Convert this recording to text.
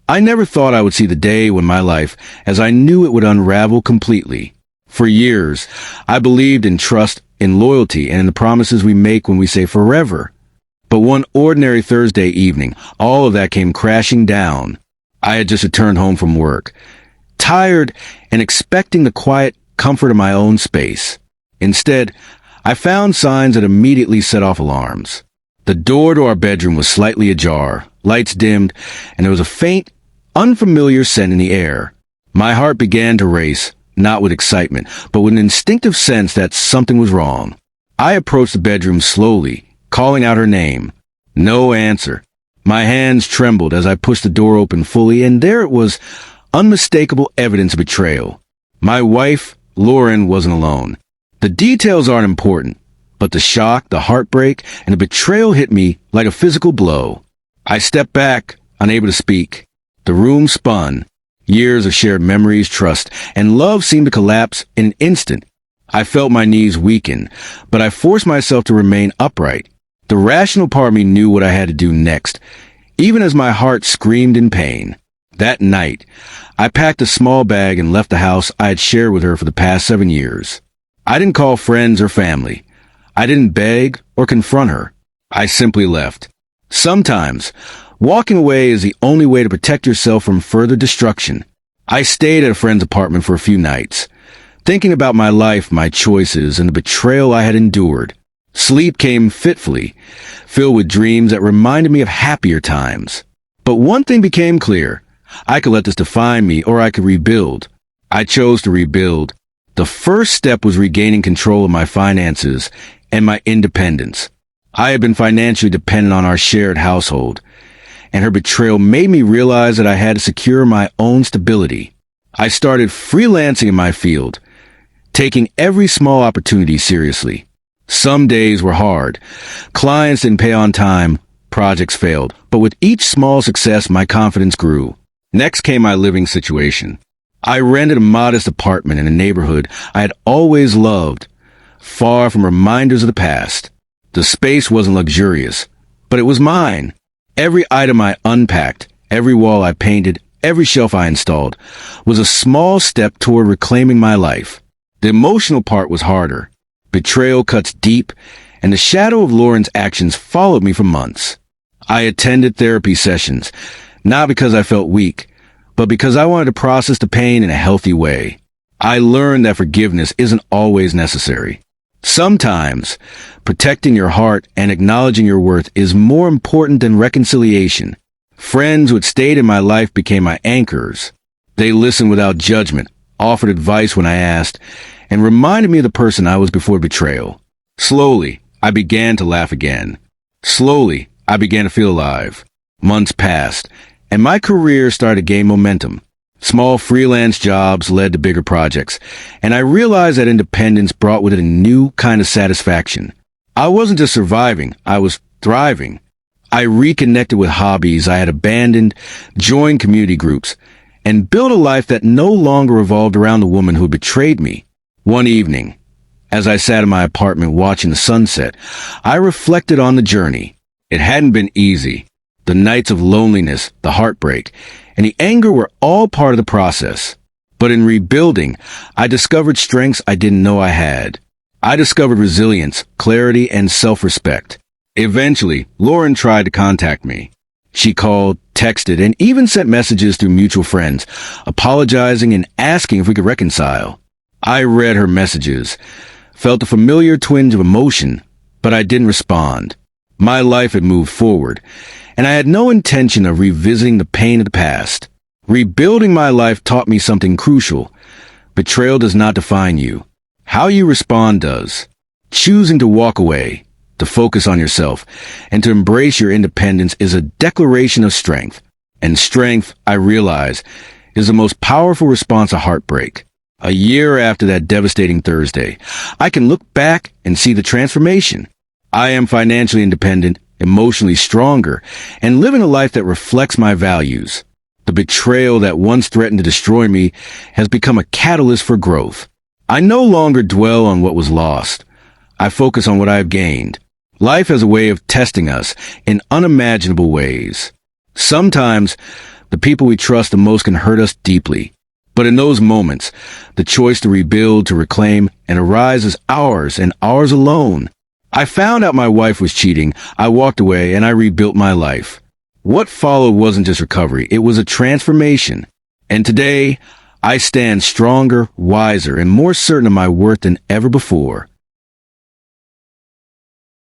I never thought I would see the day when my life, as I knew it, would unravel completely. For years, I believed in trust, in loyalty, and in the promises we make when we say forever. But one ordinary Thursday evening, all of that came crashing down. I had just returned home from work, tired and expecting the quiet comfort of my own space. Instead, I found signs that immediately set off alarms. The door to our bedroom was slightly ajar, lights dimmed, and there was a faint, unfamiliar scent in the air. My heart began to race, not with excitement, but with an instinctive sense that something was wrong. I approached the bedroom slowly, calling out her name. No answer. My hands trembled as I pushed the door open fully, and there it was, unmistakable evidence of betrayal. My wife, Lauren, wasn't alone. The details aren't important, but the shock, the heartbreak, and the betrayal hit me like a physical blow. I stepped back, unable to speak. The room spun. Years of shared memories, trust, and love seemed to collapse in an instant. I felt my knees weaken, but I forced myself to remain upright. The rational part of me knew what I had to do next, even as my heart screamed in pain. That night, I packed a small bag and left the house I had shared with her for the past 7 years. I didn't call friends or family. I didn't beg or confront her. I simply left. Sometimes, walking away is the only way to protect yourself from further destruction. I stayed at a friend's apartment for a few nights, thinking about my life, my choices, and the betrayal I had endured. Sleep came fitfully, filled with dreams that reminded me of happier times. But one thing became clear. I could let this define me, or I could rebuild. I chose to rebuild. The first step was regaining control of my finances and my independence. I had been financially dependent on our shared household, and her betrayal made me realize that I had to secure my own stability. I started freelancing in my field, taking every small opportunity seriously. Some days were hard. Clients didn't pay on time, projects failed, but with each small success, my confidence grew. Next came my living situation. I rented a modest apartment in a neighborhood I had always loved, far from reminders of the past. The space wasn't luxurious, but it was mine. Every item I unpacked, every wall I painted, every shelf I installed, was a small step toward reclaiming my life. The emotional part was harder. Betrayal cuts deep, and the shadow of Lauren's actions followed me for months. I attended therapy sessions, not because I felt weak, but because I wanted to process the pain in a healthy way. I learned that forgiveness isn't always necessary. Sometimes, protecting your heart and acknowledging your worth is more important than reconciliation. Friends who had stayed in my life became my anchors. They listened without judgment, offered advice when I asked, and reminded me of the person I was before betrayal. Slowly, I began to laugh again. Slowly, I began to feel alive. Months passed, and my career started to gain momentum. Small freelance jobs led to bigger projects, and I realized that independence brought with it a new kind of satisfaction. I wasn't just surviving, I was thriving. I reconnected with hobbies I had abandoned, joined community groups, and built a life that no longer revolved around the woman who had betrayed me. One evening, as I sat in my apartment watching the sunset, I reflected on the journey. It hadn't been easy. The nights of loneliness, the heartbreak, and the anger were all part of the process. But in rebuilding, I discovered strengths I didn't know I had. I discovered resilience, clarity, and self-respect. Eventually, Lauren tried to contact me. She called, texted, and even sent messages through mutual friends, apologizing and asking if we could reconcile. I read her messages, felt a familiar twinge of emotion, but I didn't respond. My life had moved forward, and I had no intention of revisiting the pain of the past. Rebuilding my life taught me something crucial. Betrayal does not define you. How you respond does. Choosing to walk away, to focus on yourself, and to embrace your independence is a declaration of strength. And strength, I realize, is the most powerful response to heartbreak. A year after that devastating Thursday, I can look back and see the transformation. I am financially independent, emotionally stronger, and living a life that reflects my values. The betrayal that once threatened to destroy me has become a catalyst for growth. I no longer dwell on what was lost. I focus on what I have gained. Life has a way of testing us in unimaginable ways. Sometimes, The people we trust the most can hurt us deeply. But in those moments, the choice to rebuild, to reclaim, and arise is ours and ours alone. I found out my wife was cheating. I walked away and I rebuilt my life. What followed wasn't just recovery, it was a transformation. And today, I stand stronger, wiser, and more certain of my worth than ever before.